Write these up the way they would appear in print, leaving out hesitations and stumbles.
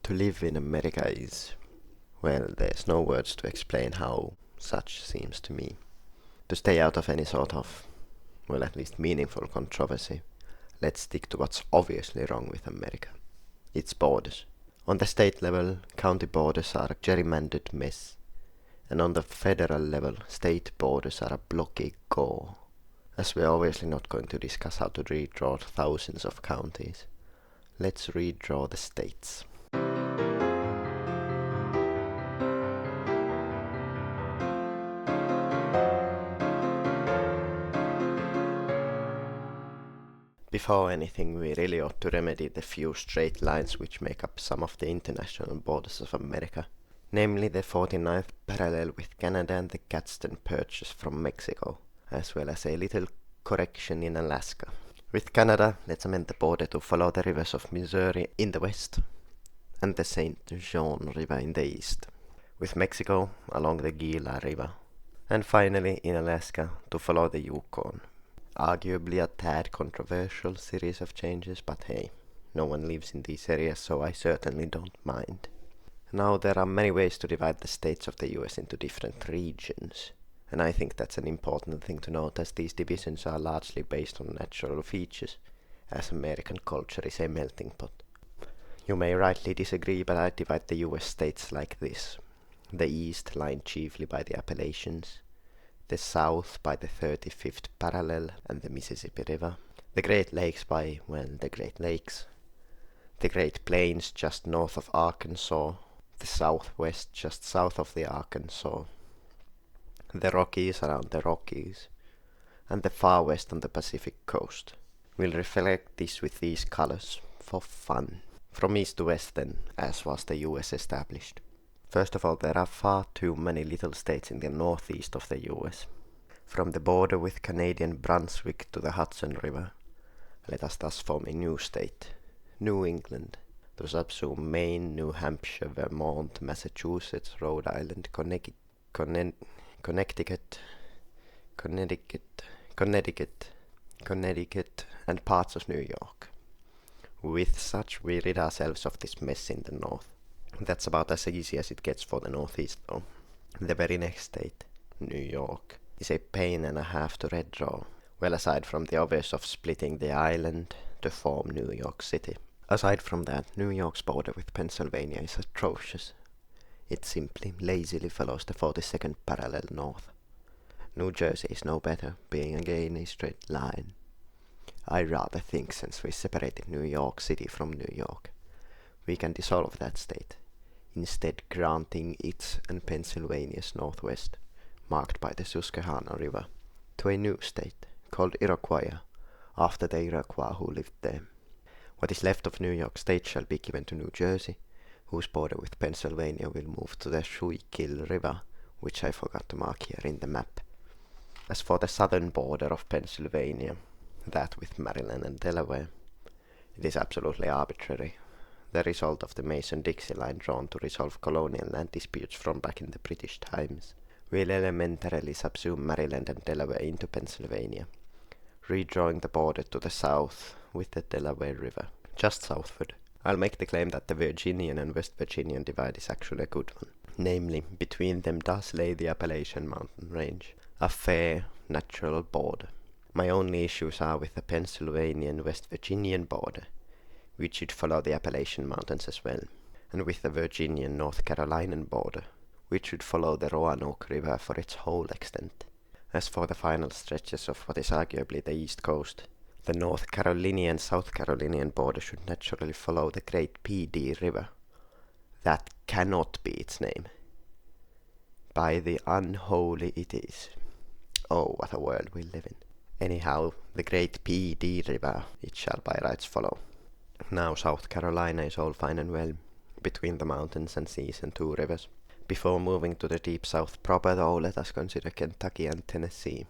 To live in America is, well, there's no words to explain how such seems to me. To stay out of any sort of, well, at least meaningful controversy, let's stick to what's obviously wrong with America. Its borders. On the state level, county borders are a gerrymandered mess. And on the federal level, state borders are a blocky gore. As we're obviously not going to discuss how to redraw thousands of counties, let's redraw the states. Before anything, we really ought to remedy the few straight lines which make up some of the international borders of America, namely the 49th parallel with Canada and the Gadsden Purchase from Mexico, as well as a little correction in Alaska. With Canada, let's amend the border to follow the rivers of Missouri in the west and the St. John River in the east. With Mexico, along the Gila River. And finally, in Alaska, to follow the Yukon. Arguably a tad controversial series of changes, but hey, no one lives in these areas, so I certainly don't mind. Now, there are many ways to divide the states of the US into different regions, and I think that's an important thing to note, as these divisions are largely based on natural features, as American culture is a melting pot. You may rightly disagree, but I divide the US states like this. The east lying chiefly by the Appalachians, the south by the 35th parallel and the Mississippi River, the Great Lakes by, well, the Great Lakes, the Great Plains just north of Arkansas, the Southwest just south of the Arkansas, the Rockies around the Rockies, and the far west on the Pacific coast. We'll reflect this with these colors, for fun. From east to west then, as was the US established. First of all, there are far too many little states in the northeast of the US. From the border with Canadian Brunswick to the Hudson River, let us thus form a new state, New England, to subsume Maine, New Hampshire, Vermont, Massachusetts, Rhode Island, Connecticut, and parts of New York. With such, we rid ourselves of this mess in the north. That's about as easy as it gets for the Northeast, though. The very next state, New York, is a pain and a half to redraw, well aside from the obvious of splitting the island to form New York City. Aside from that, New York's border with Pennsylvania is atrocious. It simply lazily follows the 42nd parallel north. New Jersey is no better, being again a straight line. I rather think, since we separated New York City from New York, we can dissolve that state, instead granting its and Pennsylvania's northwest, marked by the Susquehanna River, to a new state, called Iroquois, after the Iroquois who lived there. What is left of New York State shall be given to New Jersey, whose border with Pennsylvania will move to the Schuylkill River, which I forgot to mark here in the map. As for the southern border of Pennsylvania, that with Maryland and Delaware, it is absolutely arbitrary, the result of the Mason-Dixie line drawn to resolve colonial land disputes from back in the British times, will elementarily subsume Maryland and Delaware into Pennsylvania, redrawing the border to the south with the Delaware River, just southward. I'll make the claim that the Virginian and West Virginian divide is actually a good one. Namely, between them does lay the Appalachian Mountain Range, a fair, natural border. My only issues are with the Pennsylvanian West Virginian border, which should follow the Appalachian Mountains as well, and with the Virginian North Carolinian border, which should follow the Roanoke River for its whole extent. As for the final stretches of what is arguably the East Coast, the North Carolinian South Carolinian border should naturally follow the Great Pee River. That cannot be its name. By the unholy it is. Oh, what a world we live in. Anyhow, the Great Pee River it shall by rights follow. Now South Carolina is all fine and well, between the mountains and seas and two rivers. Before moving to the deep south proper though, let us consider Kentucky and Tennessee.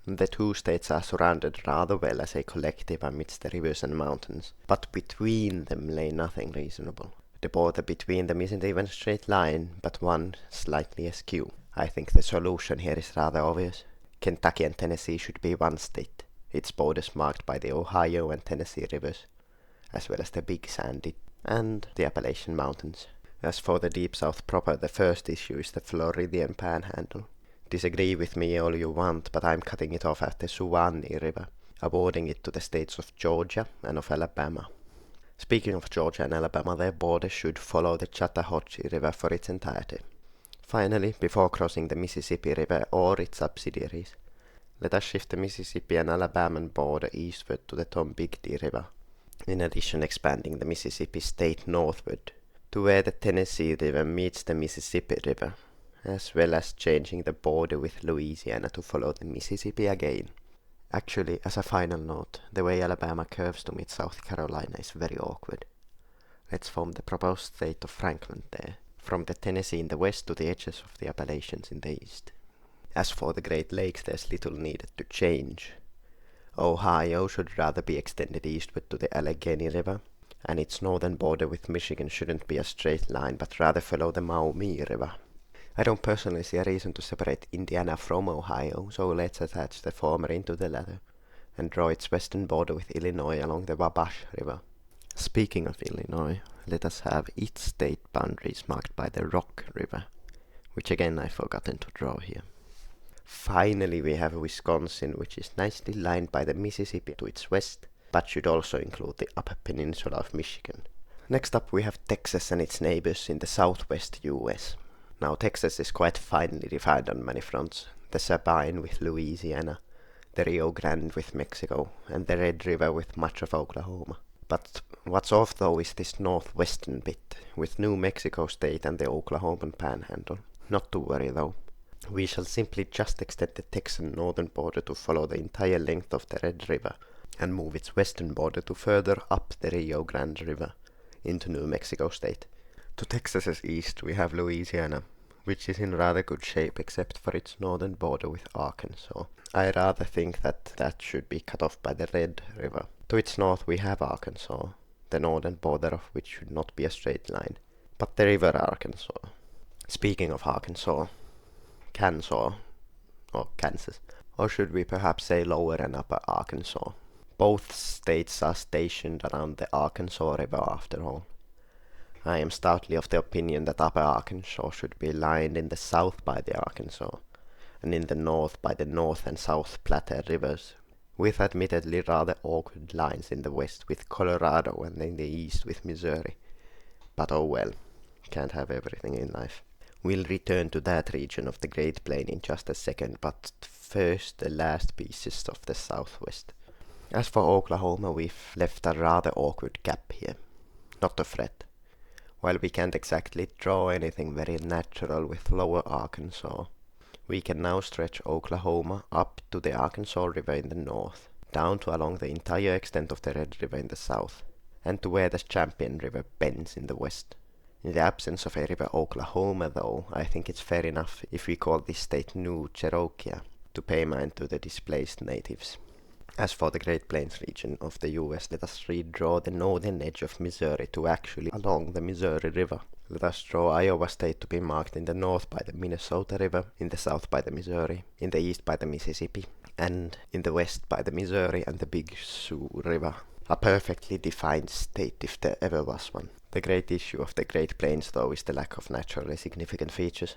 The two states are surrounded rather well as a collective amidst the rivers and mountains, but between them lay nothing reasonable. The border between them isn't even a straight line, but one slightly askew. I think the solution here is rather obvious. Kentucky and Tennessee should be one state, its borders marked by the Ohio and Tennessee rivers, as well as the big sandy and the Appalachian Mountains. As for the Deep South proper, the first issue is the Floridian Panhandle. Disagree with me all you want, but I'm cutting it off at the Suwannee River, awarding it to the states of Georgia and of Alabama. Speaking of Georgia and Alabama, their border should follow the Chattahoochee River for its entirety. Finally, before crossing the Mississippi River or its subsidiaries, let us shift the Mississippi and Alabama border eastward to the Tombigbee River, in addition expanding the Mississippi state northward to where the Tennessee River meets the Mississippi River, as well as changing the border with Louisiana to follow the Mississippi again. Actually, as a final note, the way Alabama curves to meet South Carolina is very awkward. Let's form the proposed state of Franklin there, from the Tennessee in the west to the edges of the Appalachians in the east. As for the Great Lakes, there's little needed to change. Ohio should rather be extended eastward to the Allegheny River, and its northern border with Michigan shouldn't be a straight line, but rather follow the Maumee River. I don't personally see a reason to separate Indiana from Ohio, so let's attach the former into the latter, and draw its western border with Illinois along the Wabash River. Speaking of Illinois, let us have its state boundaries marked by the Rock River, which again I've forgotten to draw here. Finally, we have Wisconsin, which is nicely lined by the Mississippi to its west, but should also include the upper peninsula of Michigan. Next up we have Texas and its neighbors in the southwest US. Now Texas is quite finely divided on many fronts, the Sabine with Louisiana, the Rio Grande with Mexico, and the Red River with much of Oklahoma. But what's off though is this northwestern bit, with New Mexico state and the Oklahoman Panhandle. Not to worry though. We shall simply just extend the Texan northern border to follow the entire length of the Red River, and move its western border to further up the Rio Grande River into New Mexico state. To Texas's east we have Louisiana, which is in rather good shape except for its northern border with Arkansas. I rather think that should be cut off by the Red River. To its north we have Arkansas, the northern border of which should not be a straight line, but the river Arkansas. Speaking of Arkansas, Kansas, or Kansas, or should we perhaps say lower and upper Arkansas? Both states are stationed around the Arkansas River after all. I am stoutly of the opinion that Upper Arkansas should be lined in the south by the Arkansas, and in the north by the North and South Platte rivers, with admittedly rather awkward lines in the west with Colorado and in the east with Missouri. But oh well, can't have everything in life. We'll return to that region of the Great Plain in just a second, but first the last pieces of the southwest. As for Oklahoma, we've left a rather awkward gap here. Not to fret. While we can't exactly draw anything very natural with lower Arkansas, we can now stretch Oklahoma up to the Arkansas River in the north, down to along the entire extent of the Red River in the south, and to where the Champion River bends in the west. In the absence of a river Oklahoma, though, I think it's fair enough if we call this state New Cherokee, to pay mind to the displaced natives. As for the Great Plains region of the US, let us redraw the northern edge of Missouri to actually along the Missouri River. Let us draw Iowa State to be marked in the north by the Minnesota River, in the south by the Missouri, in the east by the Mississippi, and in the west by the Missouri and the Big Sioux River. A perfectly defined state if there ever was one. The great issue of the Great Plains, though, is the lack of naturally significant features.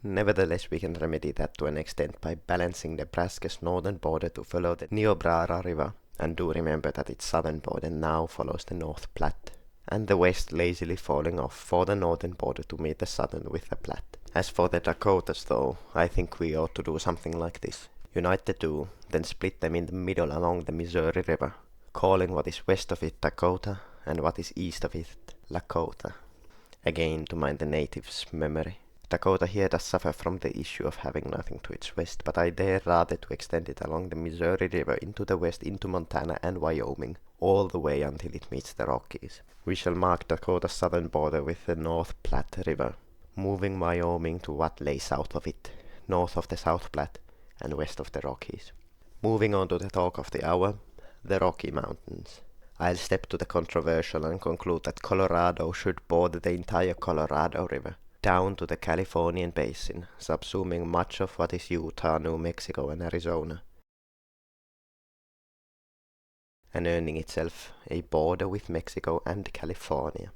Nevertheless, we can remedy that to an extent by balancing Nebraska's northern border to follow the Niobrara River, and do remember that its southern border now follows the North Platte, and the west lazily falling off for the northern border to meet the southern with the Platte. As for the Dakotas, though, I think we ought to do something like this. Unite the two, then split them in the middle along the Missouri River, calling what is west of it Dakota, and what is east of it Lakota. Again, to mind the natives' memory. Dakota here does suffer from the issue of having nothing to its west, but I dare rather to extend it along the Missouri River into the west into Montana and Wyoming, all the way until it meets the Rockies. We shall mark Dakota's southern border with the North Platte River, moving Wyoming to what lay south of it, north of the South Platte and west of the Rockies. Moving on to the talk of the hour, the Rocky Mountains. I'll step to the controversial and conclude that Colorado should border the entire Colorado River, down to the Californian basin, subsuming much of what is Utah, New Mexico and Arizona, and earning itself a border with Mexico and California.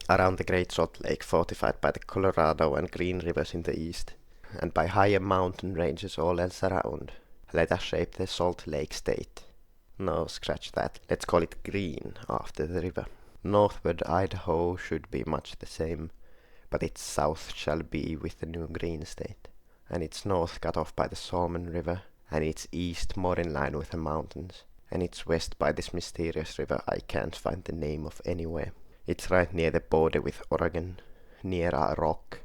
around the Great Salt Lake fortified by the Colorado and Green rivers in the east, and by higher mountain ranges all else around. Let us shape the Salt Lake State. No, scratch that. Let's call it Green after the river. Northward Idaho should be much the same, but its south shall be with the new Green State, and its north cut off by the Salmon River, and its east more in line with the mountains, and its west by this mysterious river I can't find the name of anywhere. It's right near the border with Oregon, near a rock,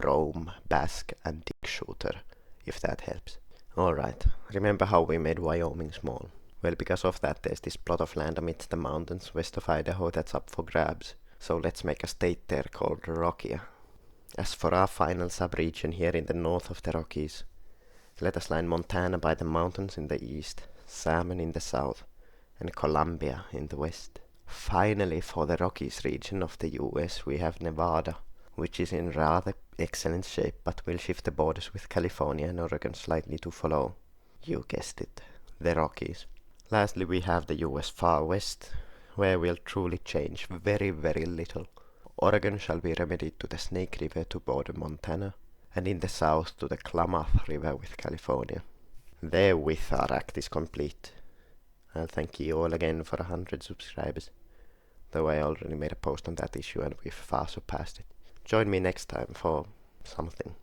Rome, Basque, and Dick Shooter, if that helps. Alright, remember how we made Wyoming small? Well, because of that there's this plot of land amidst the mountains west of Idaho that's up for grabs, so let's make a state there called Rockies. As for our final sub-region here in the north of the Rockies, let us line Montana by the mountains in the east, Salmon in the south, and Columbia in the west. Finally, for the Rockies region of the US, we have Nevada, which is in rather excellent shape, but will shift the borders with California and Oregon slightly to follow. You guessed it, the Rockies. Lastly, we have the US far west, where we'll truly change very, very little. Oregon shall be remedied to the Snake River to border Montana, and in the south to the Klamath River with California. Therewith our act is complete. I'll thank you all again for 100 subscribers, though I already made a post on that issue and we've far surpassed it. Join me next time for something.